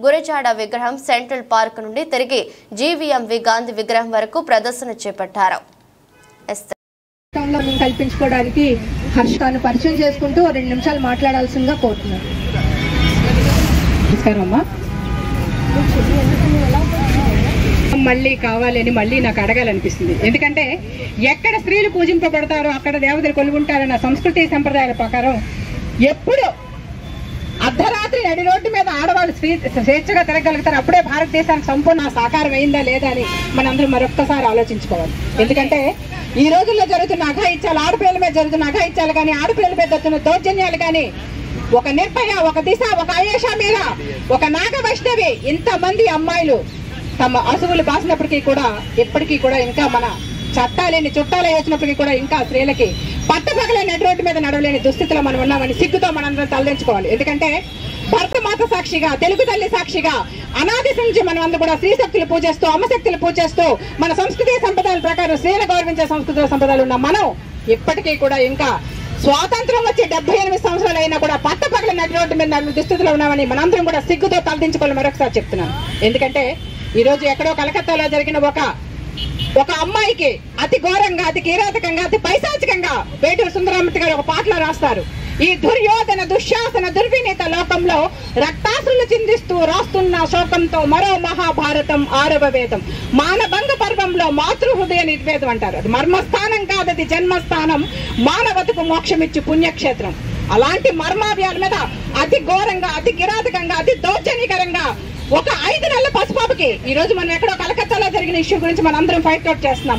గురజాడ విగ్రహం central park నుండి తిరిగి జీవీఎంవి గాంధీ విగ్రహం వరకు ప్రదర్శన చేపట్టారు. కల్పించుకోవడానికి హర్షాన్ని పరిచయం చేసుకుంటూ 2 నిమిషాలు మాట్లాడాల్సిందిగా కోరుతున్నాను. నమస్కారం అమ్మా. మళ్ళీ కావాలని మళ్ళీ నాకు అడగాలనిపిస్తుంది. ఎందుకంటే ఎక్కడ స్త్రీలు పూజింపబడతారో అక్కడ దేవతలు కొలుగుంటారన్న సంస్కృతి సంప్రదాయాల ప్రకారం ఎప్పుడు అర్ధరాత్రి నడి రోడ్డు మీద ఆడవాళ్ళు స్వేచ్ఛగా తిరగలుగుతారు. అప్పుడే భారతదేశానికి సంపూర్ణ సాకారం అయిందా లేదా అని మనందరం మరొక్కసారి ఆలోచించుకోవాలి. ఎందుకంటే ఈ రోజుల్లో జరుగుతున్న అఘాయిత్యాలు, ఆడపిల్లల మీద జరుగుతున్న అఘాయిత్యాలు కానీ, ఆడపిల్లల మీద జరుగుతున్న దౌర్జన్యాలు కానీ, ఒక నిర్భయ, ఒక దిశ, ఒక ఆయేషా మీద, ఒక నాగ వైష్ణవి, ఇంతమంది అమ్మాయిలు తమ అసువులు బాసినప్పటికీ కూడా ఇప్పటికీ కూడా ఇంకా మన చట్టాలేని చుట్టాలు వేసినప్పటికీ కూడా ఇంకా స్త్రీలకి పట్టపగలే నడి రోడ్డు మీద నడవలేని దుస్థితిలో మనం ఉన్నామని సిగ్గుతో మనందరం తలదించుకోవాలి. ఎందుకంటే భర్త మాత సాక్షిగా, తెలుగు తల్లి సాక్షిగా అనాది నుంచి మనం అందరూ కూడా స్త్రీ శక్తులు పూజిస్తూ, అమ్మశక్తులు పూజిస్తూ మన సంస్కృతి సంప్రదాయాల ప్రకారం స్త్రీలు గౌరవించే సంస్కృతి సంప్రదాయాలు ఉన్న మనం ఇప్పటికీ కూడా ఇంకా స్వాతంత్రం వచ్చి 78 సంవత్సరాలు అయినా కూడా పట్టపగల నడి రోడ్డు మీద నడువ దుస్థితిలో ఉన్నామని మనందరం కూడా సిగ్గుతో తలదించుకోవాలి మరొకసారి చెప్తున్నాను. ఎందుకంటే ఈ రోజు ఎక్కడో కలకత్తాలో జరిగిన ఒక అమ్మాయికి అతి ఘోరంగా, అతి కిరాతకంగా, అతి పైశాచికంగా వేటూరు సుందరరామూర్తి గారు ఒక పాటలో రాస్తారు. ఈ దుర్యోధన దుశ్శాసన దుర్వినీత లోకంలో రక్తాసులు చిందిస్తూ రాస్తున్న శోకంతో మరో మహాభారతం 6వ వేదం మానభంగ పర్వంలో మాతృహృదయ నిర్వేదం అంటారు. అది మర్మస్థానం కాదది జన్మస్థానం, మానవతకు మోక్షమిచ్చు పుణ్యక్షేత్రం. అలాంటి మర్మావ్యాల మీద అతి ఘోరంగా, అతి కిరాతకంగా, అతి దౌర్జన్యకరంగా ఒక 5 నెలల పసిపాపకి ఈ రోజు మనం ఎక్కడో కలకత్తాలో జరిగిన ఇష్యూ గురించి మనం అందరం ఫైట్ అవుట్ చేస్తున్నాం.